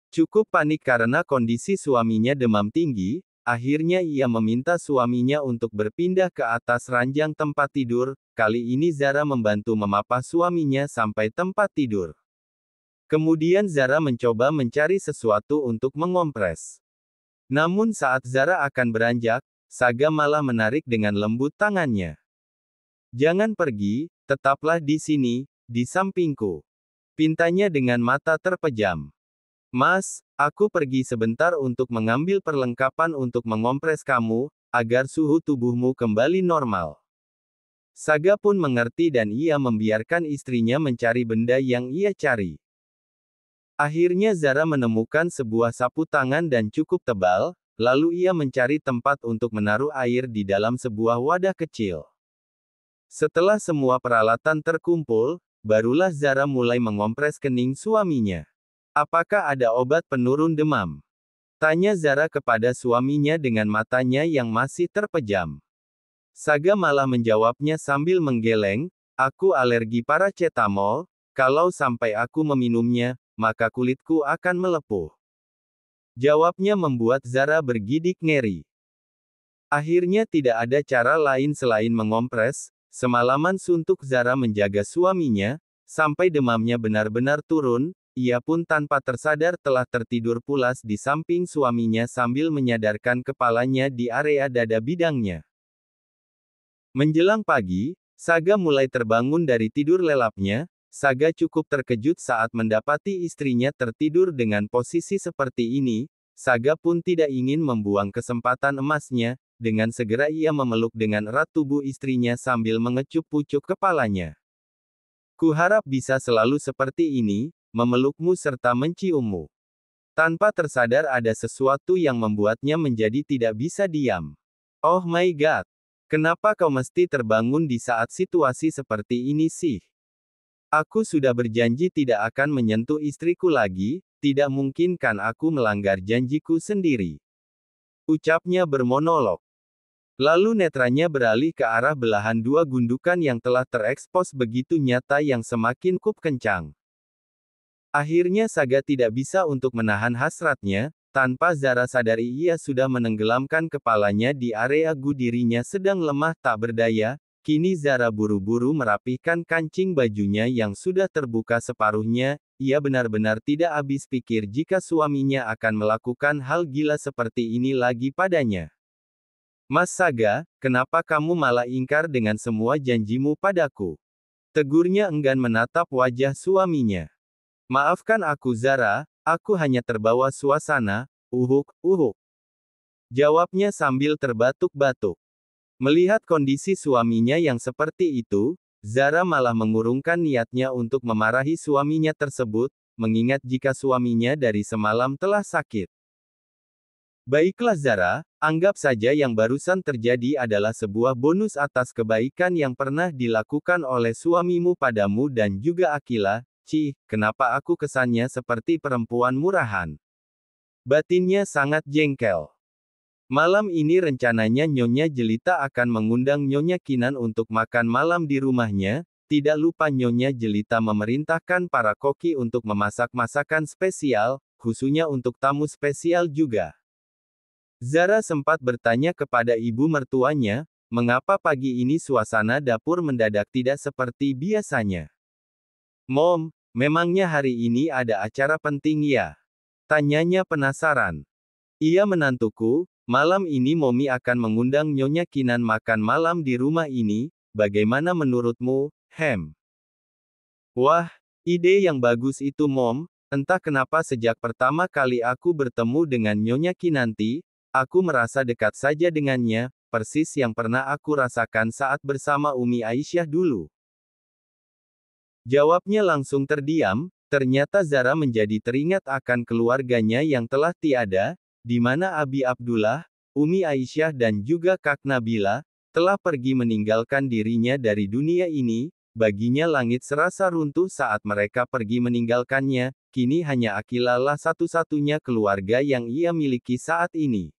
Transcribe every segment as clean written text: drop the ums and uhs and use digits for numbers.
Cukup panik karena kondisi suaminya demam tinggi, akhirnya ia meminta suaminya untuk berpindah ke atas ranjang tempat tidur. Kali ini Zara membantu memapah suaminya sampai tempat tidur. Kemudian Zara mencoba mencari sesuatu untuk mengompres. Namun saat Zara akan beranjak, Saga malah menarik dengan lembut tangannya. "Jangan pergi, tetaplah di sini, di sampingku," pintanya dengan mata terpejam. "Mas, aku pergi sebentar untuk mengambil perlengkapan untuk mengompres kamu, agar suhu tubuhmu kembali normal." Saga pun mengerti dan ia membiarkan istrinya mencari benda yang ia cari. Akhirnya Zara menemukan sebuah sapu tangan dan cukup tebal, lalu ia mencari tempat untuk menaruh air di dalam sebuah wadah kecil. Setelah semua peralatan terkumpul, barulah Zara mulai mengompres kening suaminya. "Apakah ada obat penurun demam?" tanya Zara kepada suaminya dengan matanya yang masih terpejam. Saga malah menjawabnya sambil menggeleng, "Aku alergi paracetamol, kalau sampai aku meminumnya, maka kulitku akan melepuh." Jawabnya membuat Zara bergidik ngeri. Akhirnya tidak ada cara lain selain mengompres. Semalaman suntuk Zara menjaga suaminya, sampai demamnya benar-benar turun. Ia pun tanpa tersadar telah tertidur pulas di samping suaminya sambil menyadarkan kepalanya di area dada bidangnya. Menjelang pagi, Saga mulai terbangun dari tidur lelapnya. Saga cukup terkejut saat mendapati istrinya tertidur dengan posisi seperti ini. Saga pun tidak ingin membuang kesempatan emasnya. Dengan segera ia memeluk dengan erat tubuh istrinya sambil mengecup pucuk kepalanya. "Kuharap bisa selalu seperti ini, memelukmu serta menciummu." Tanpa tersadar ada sesuatu yang membuatnya menjadi tidak bisa diam. "Oh my God! Kenapa kau mesti terbangun di saat situasi seperti ini sih? Aku sudah berjanji tidak akan menyentuh istriku lagi, tidak mungkin kan aku melanggar janjiku sendiri?" ucapnya bermonolog. Lalu netranya beralih ke arah belahan dua gundukan yang telah terekspos begitu nyata yang semakin kencang. Akhirnya Saga tidak bisa untuk menahan hasratnya, tanpa Zara sadari ia sudah menenggelamkan kepalanya di area dirinya sedang lemah tak berdaya. Kini Zara buru-buru merapihkan kancing bajunya yang sudah terbuka separuhnya. Ia benar-benar tidak habis pikir jika suaminya akan melakukan hal gila seperti ini lagi padanya. "Mas Saga, kenapa kamu malah ingkar dengan semua janjimu padaku?" tegurnya enggan menatap wajah suaminya. "Maafkan aku Zara, aku hanya terbawa suasana, uhuk. Jawabnya sambil terbatuk-batuk. Melihat kondisi suaminya yang seperti itu, Zara malah mengurungkan niatnya untuk memarahi suaminya tersebut, mengingat jika suaminya dari semalam telah sakit. "Baiklah Zara, anggap saja yang barusan terjadi adalah sebuah bonus atas kebaikan yang pernah dilakukan oleh suamimu padamu dan juga Akila." "Cih, kenapa aku kesannya seperti perempuan murahan?" batinnya sangat jengkel. Malam ini rencananya Nyonya Jelita akan mengundang Nyonya Kinan untuk makan malam di rumahnya. Tidak lupa Nyonya Jelita memerintahkan para koki untuk memasak masakan spesial, khususnya untuk tamu spesial juga. Zara sempat bertanya kepada ibu mertuanya, mengapa pagi ini suasana dapur mendadak tidak seperti biasanya. "Mom, memangnya hari ini ada acara penting ya?" tanyanya penasaran. "Iya menantuku, malam ini Momi akan mengundang Nyonya Kinan makan malam di rumah ini, bagaimana menurutmu, Hem?" "Wah, ide yang bagus itu Mom, entah kenapa sejak pertama kali aku bertemu dengan Nyonya Kinanti, aku merasa dekat saja dengannya, persis yang pernah aku rasakan saat bersama Umi Aisyah dulu." Jawabnya langsung terdiam. Ternyata Zara menjadi teringat akan keluarganya yang telah tiada, di mana Abi Abdullah, Umi Aisyah dan juga Kak Nabila, telah pergi meninggalkan dirinya dari dunia ini. Baginya langit serasa runtuh saat mereka pergi meninggalkannya. Kini hanya Akila lah satu-satunya keluarga yang ia miliki saat ini.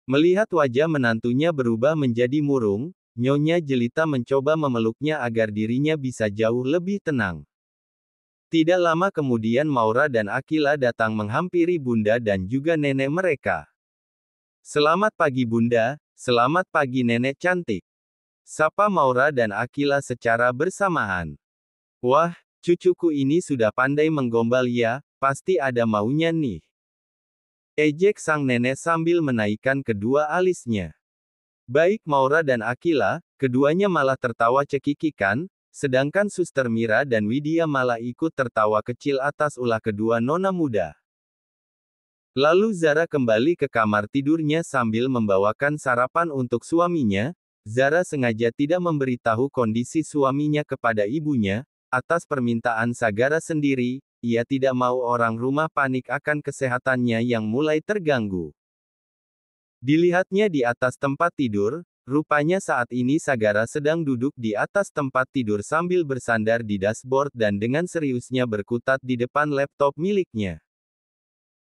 Melihat wajah menantunya berubah menjadi murung, Nyonya Jelita mencoba memeluknya agar dirinya bisa jauh lebih tenang. Tidak lama kemudian Maura dan Akila datang menghampiri bunda dan juga nenek mereka. Selamat pagi bunda, selamat pagi nenek cantik. Sapa Maura dan Akila secara bersamaan. Wah, cucuku ini sudah pandai menggombal ya, pasti ada maunya nih. Ejek sang nenek sambil menaikkan kedua alisnya. Baik Maura dan Akila, keduanya malah tertawa cekikikan, sedangkan Suster Mira dan Widya malah ikut tertawa kecil atas ulah kedua nona muda. Lalu Zara kembali ke kamar tidurnya sambil membawakan sarapan untuk suaminya. Zara sengaja tidak memberitahu kondisi suaminya kepada ibunya, atas permintaan Sagara sendiri. Ia tidak mau orang rumah panik akan kesehatannya yang mulai terganggu. Dilihatnya di atas tempat tidur, rupanya saat ini Sagara sedang duduk di atas tempat tidur sambil bersandar di dashboard dan dengan seriusnya berkutat di depan laptop miliknya.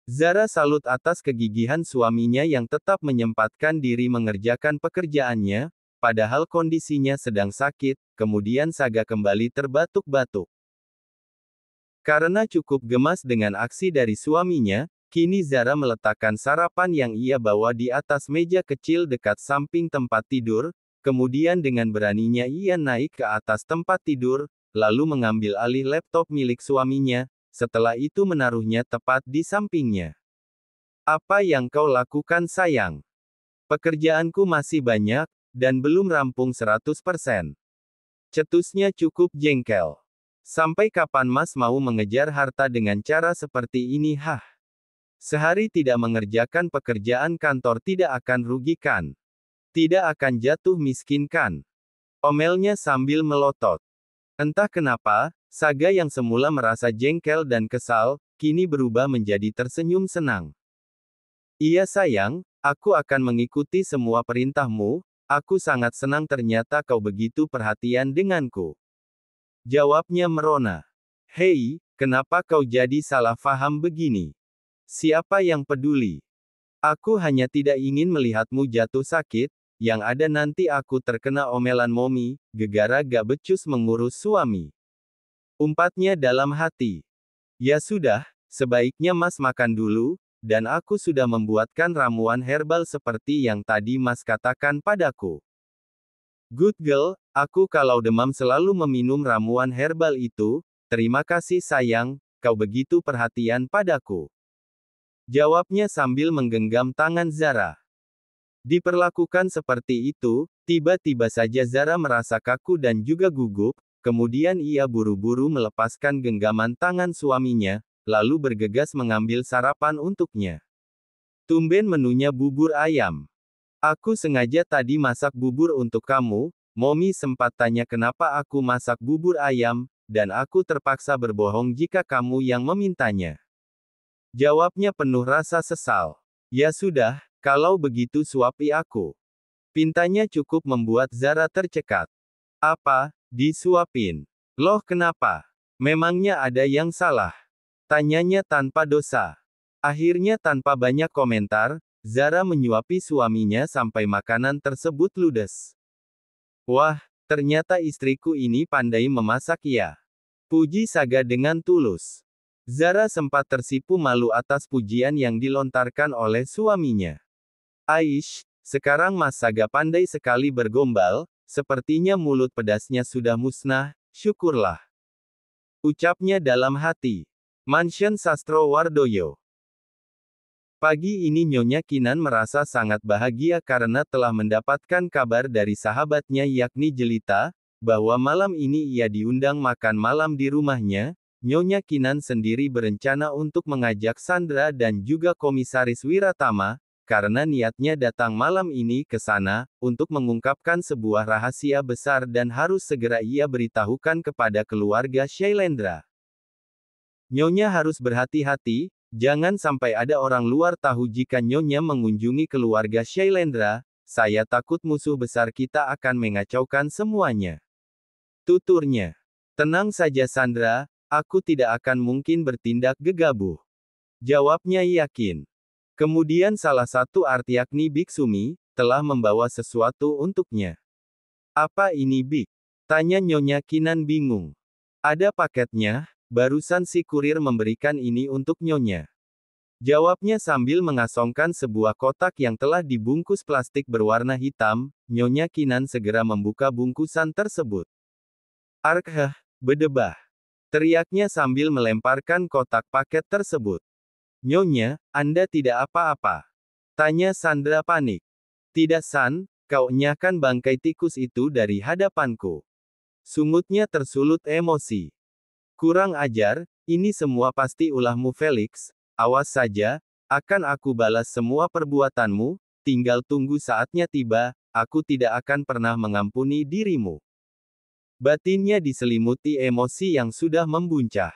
Zara salut atas kegigihan suaminya yang tetap menyempatkan diri mengerjakan pekerjaannya, padahal kondisinya sedang sakit. Kemudian Saga kembali terbatuk-batuk. Karena cukup gemas dengan aksi dari suaminya, kini Zara meletakkan sarapan yang ia bawa di atas meja kecil dekat samping tempat tidur, kemudian dengan beraninya ia naik ke atas tempat tidur, lalu mengambil alih laptop milik suaminya, setelah itu menaruhnya tepat di sampingnya. Apa yang kau lakukan sayang? Pekerjaanku masih banyak, dan belum rampung 100%. Cetusnya cukup jengkel. Sampai kapan Mas mau mengejar harta dengan cara seperti ini? Sehari tidak mengerjakan pekerjaan kantor tidak akan rugikan. Tidak akan jatuh miskinkan. Omelnya sambil melotot. Entah kenapa, Saga yang semula merasa jengkel dan kesal, kini berubah menjadi tersenyum senang. Iya sayang, aku akan mengikuti semua perintahmu, aku sangat senang ternyata kau begitu perhatian denganku. Jawabnya merona. Hei, kenapa kau jadi salah faham begini? Siapa yang peduli? Aku hanya tidak ingin melihatmu jatuh sakit, yang ada nanti aku terkena omelan Momi, gegara gak becus mengurus suami. Umpatnya dalam hati. Ya sudah, sebaiknya Mas makan dulu, dan aku sudah membuatkan ramuan herbal seperti yang tadi Mas katakan padaku. Good girl, aku kalau demam selalu meminum ramuan herbal itu. Terima kasih sayang, kau begitu perhatian padaku. Jawabnya sambil menggenggam tangan Zara. Diperlakukan seperti itu, tiba-tiba saja Zara merasa kaku dan juga gugup, kemudian ia buru-buru melepaskan genggaman tangan suaminya, lalu bergegas mengambil sarapan untuknya. Tumben menunya bubur ayam. Aku sengaja tadi masak bubur untuk kamu. Momi sempat tanya kenapa aku masak bubur ayam, dan aku terpaksa berbohong jika kamu yang memintanya. Jawabnya penuh rasa sesal. Ya sudah, kalau begitu suapi aku. Pintanya cukup membuat Zara tercekat. Apa, disuapin? Loh kenapa? Memangnya ada yang salah? Tanyanya tanpa dosa. Akhirnya tanpa banyak komentar, Zara menyuapi suaminya sampai makanan tersebut ludes. Wah, ternyata istriku ini pandai memasak ya. Puji Saga dengan tulus. Zara sempat tersipu malu atas pujian yang dilontarkan oleh suaminya. Aish, sekarang Mas Saga pandai sekali bergombal, sepertinya mulut pedasnya sudah musnah, syukurlah. Ucapnya dalam hati. Mansion Sastro Wardoyo. Pagi ini Nyonya Kinan merasa sangat bahagia karena telah mendapatkan kabar dari sahabatnya yakni Jelita, bahwa malam ini ia diundang makan malam di rumahnya. Nyonya Kinan sendiri berencana untuk mengajak Sandra dan juga Komisaris Wiratama, karena niatnya datang malam ini ke sana, untuk mengungkapkan sebuah rahasia besar dan harus segera ia beritahukan kepada keluarga Shailendra. Nyonya harus berhati-hati. Jangan sampai ada orang luar tahu jika Nyonya mengunjungi keluarga Shailendra, saya takut musuh besar kita akan mengacaukan semuanya. Tuturnya. Tenang saja Sandra, aku tidak akan mungkin bertindak gegabah. Jawabnya yakin. Kemudian salah satu Artyakni Biksumi, telah membawa sesuatu untuknya. Apa ini Bik? Tanya Nyonya Kinan bingung. Ada paketnya, Barusan si kurir memberikan ini untuk Nyonya. Jawabnya sambil mengasongkan sebuah kotak yang telah dibungkus plastik berwarna hitam. Nyonya Kinan segera membuka bungkusan tersebut. Arkheh, bedebah. Teriaknya sambil melemparkan kotak paket tersebut. Nyonya, Anda tidak apa-apa? Tanya Sandra panik. Tidak San, kau enyahkan bangkai tikus itu dari hadapanku. Sungutnya tersulut emosi. Kurang ajar, ini semua pasti ulahmu Felix. Awas saja, akan aku balas semua perbuatanmu, tinggal tunggu saatnya tiba, aku tidak akan pernah mengampuni dirimu. Batinnya diselimuti emosi yang sudah membuncah.